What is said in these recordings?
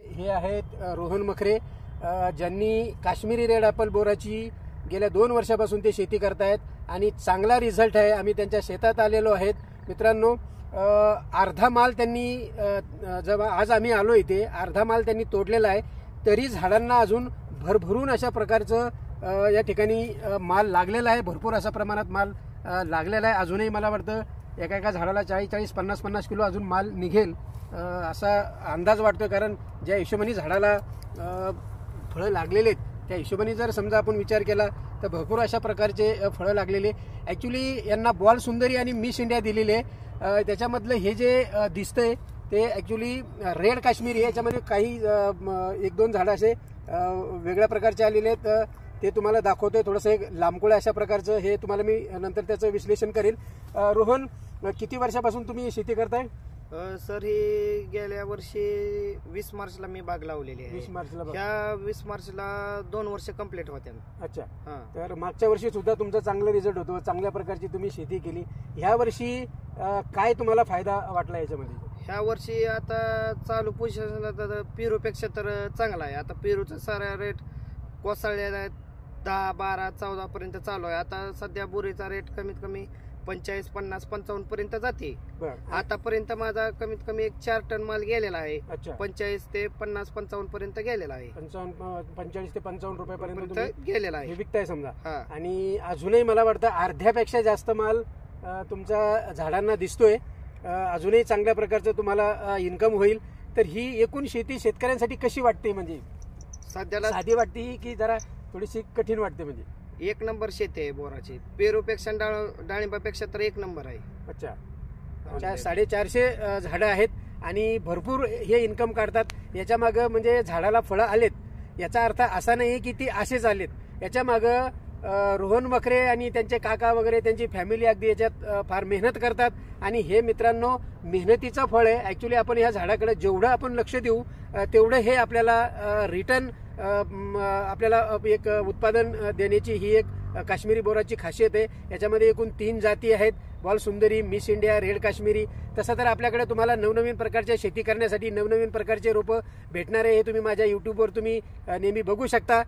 हे आहेत रोहन मखरे, ज्यांनी काश्मीरी रेड ॲपल बोराची गेल्या 2 वर्षापासून ते शेती करतायत आणि चांगला रिझल्ट आहे। आम्ही त्यांच्या शेतात आलेलो आहेत मित्रांनो। अर्धा माल त्यांनी जेव्हा आज आम्ही आलो इथे अर्धा माल त्यांनी तोडलेला आहे, तरी झाडांना अजून भरभरून अशा प्रकारचं या ठिकाणी माल लागलेला आहे। भरपूर अशा प्रमाणात माल लागलेला आहे। अजूनही मला वाटतं एका झाडाला 40-40, 50-50 किलो अजून माल निघेल असा अंदाज वाटतोय, कारण ज्या हिशोबाने झाडाला फळं लागलेले आहेत त्या हिशोबाने जर समजा आपण विचार केला तर भरपूर अशा प्रकारचे फळं लागलेले। ॲक्च्युली यांना बॉल सुंदरी आणि मिस इंडिया दिलेले आहे। त्याच्यामधलं हे जे दिसतंय ते ॲक्च्युली रेड काश्मीरी, याच्यामध्ये काही 1-2 झाडं असे वेगळ्या प्रकारचे आलेले आहेत, ते तुम्हाला दाखवतोय। थोडंसं एक लांबकोळ अशा प्रकारचं हे तुम्हाला मी नंतर त्याचं विश्लेषण करेन। रोहन, किती वर्षापासून तुम्ही शेती करताय? सर ही गेल्या वर्षी 20 मार्चला मी बाग लावलेली आहे। 20 मार्चला? ह्या 20 मार्चला 2 वर्ष कंप्लीट होत्या। अच्छा, तर मागच्या वर्षी सुद्धा तुमचा चांगला रिझल्ट होतो, चांगल्या प्रकारची तुम्ही शेती केली। ह्या वर्षी काय तुम्हाला फायदा वाटला याच्यामध्ये? ह्या वर्षी आता चालू पोझिशनला तर पेरूपेक्षा तर चांगला आहे। आता पेरूचा सारा रेट कोसळलेला आहे, 10, 12, 14 पर्यंत चालू आहे। आता सध्या बोरीचा रेट कमीत कमी 45, 50, 55 पर्यंत जाते। आतापर्यंत माझा कमीत कमी 4 टन माल गेलेला आहे। 45 ते 50, 55 पर्यंत गेलेला आहे। 45 ते 55 रुपयापर्यंत गेलेला आहे, विकताय समजा। आणि अजूनही मला वाटतं अर्ध्यापेक्षा जास्त माल तुमच्या झाडांना दिसतोय। अजूनही चांगल्या प्रकारचं तुम्हाला इन्कम होईल। तर ही एकूण शेती शेतकऱ्यांसाठी कशी वाटते? म्हणजे सध्याला साधी वाटते की जरा थोडीशी कठीण वाटते? म्हणजे 1 नंबर शेती आहे बोराची, पेरूपेक्षा डाळिंबापेक्षा तर 1 नंबर आहे। अच्छा, 450 झाडं आहेत आणि भरपूर हे इन्कम काढतात। याच्या मागं म्हणजे झाडाला फळं आलेत याचा अर्थ असा नाही की ती असेच आलेत। याच्या मागं रोहन मखरे आणि त्यांचे काका वगैरे त्यांची फॅमिली अगदी याच्यात फार मेहनत करतात आणि हे मित्रांनो मेहनतीचं फळ आहे। ॲक्च्युली आपण ह्या झाडाकडे जेवढं आपण लक्ष देऊ तेवढं हे आपल्याला रिटर्न आपल्याला एक उत्पादन देण्याची ही एक काश्मीरी बोराची खासियत आहे। याच्यामध्ये एकूण 3 जाती आहेत, बॉल सुंदरी, मिस इंडिया, रेड काश्मीरी। तसं तर आपल्याकडे तुम्हाला नवनवीन प्रकारच्या शेती करण्यासाठी नवनवीन प्रकारचे रोपं भेटणार आहे, हे तुम्ही माझ्या यूट्यूबवर तुम्ही नेहमी बघू शकता।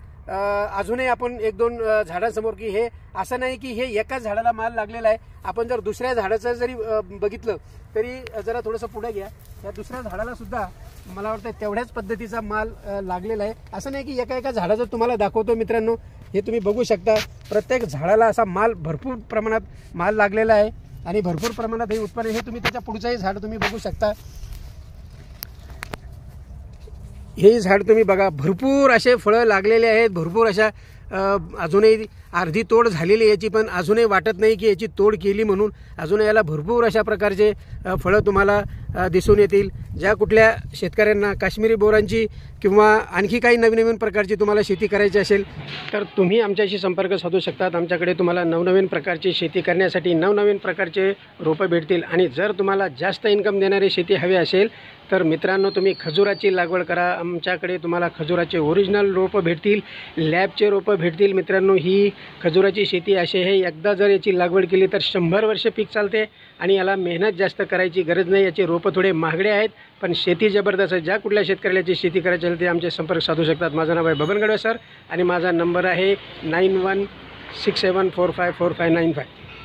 अजूनही आपण 1-2 झाडांसमोर की हे असं नाही की हे एकाच झाडाला माल लागलेला आहे। आपण जर दुसऱ्या झाडाचं जरी बघितलं तरी जरा थोडंसं पुढे घ्या, या दुसऱ्या झाडाला सुद्धा मला वाटतं तेवढ्याच पद्धतीचा माल लागलेला आहे। असं नाही की एका झाडाचं तुम्हाला दाखवतो मित्रांनो, हे तुम्ही बघू शकता प्रत्येक झाडाला असा माल भरपूर प्रमाणात माल लागलेला आहे आणि भरपूर प्रमाणात हे उत्पन्न, हे तुम्ही त्याच्या पुढचंही झाड तुम्ही बघू शकता। हे झाड तुम्ही बघा, भरपूर असे फळं लागलेले आहेत, भरपूर अशा अजूनही अर्धी तोड झालेली याची, पण अजूनही वाटत नाही की याची तोड केली म्हणून। अजून याला भरपूर अशा प्रकारचे फळं तुम्हाला दिसून येतील। ज्या कुठल्या शेतकऱ्यांना काश्मीरी बोरांची किंवा आणखी काही नवीन प्रकारची तुम्हाला शेती करायची असेल तर तुम्ही आमच्याशी संपर्क साधू शकतात। आमच्याकडे तुम्हाला नवनवीन प्रकारची शेती करण्यासाठी नवनवीन प्रकारचे रोपं भेटतील। आणि जर तुम्हाला जास्त इन्कम देणारी शेती हवी असेल तर मित्रांनो तुम्ही खजुराची लागवड करा। आमच्याकडे तुम्हाला खजुराचे ओरिजिनल रोपं भेटतील, लॅबचे रोपं भेटतील। मित्रांनो ही खजुराची शेती अशी आहे, एकदा जर याची लागवड केली तर 100 वर्ष पीक चालते आणि याला मेहनत जास्त करायची गरज नाही। याचे रोपं थोडे महागडे आहेत पण शेती जबरदस्त आहे। ज्या कुठल्या शेतकऱ्याला शेती करायची असेल ते आमचे संपर्क साधू शकतात। माझं नाव आहे बबन गडवे सर आणि माझा नंबर आहे 9167454595।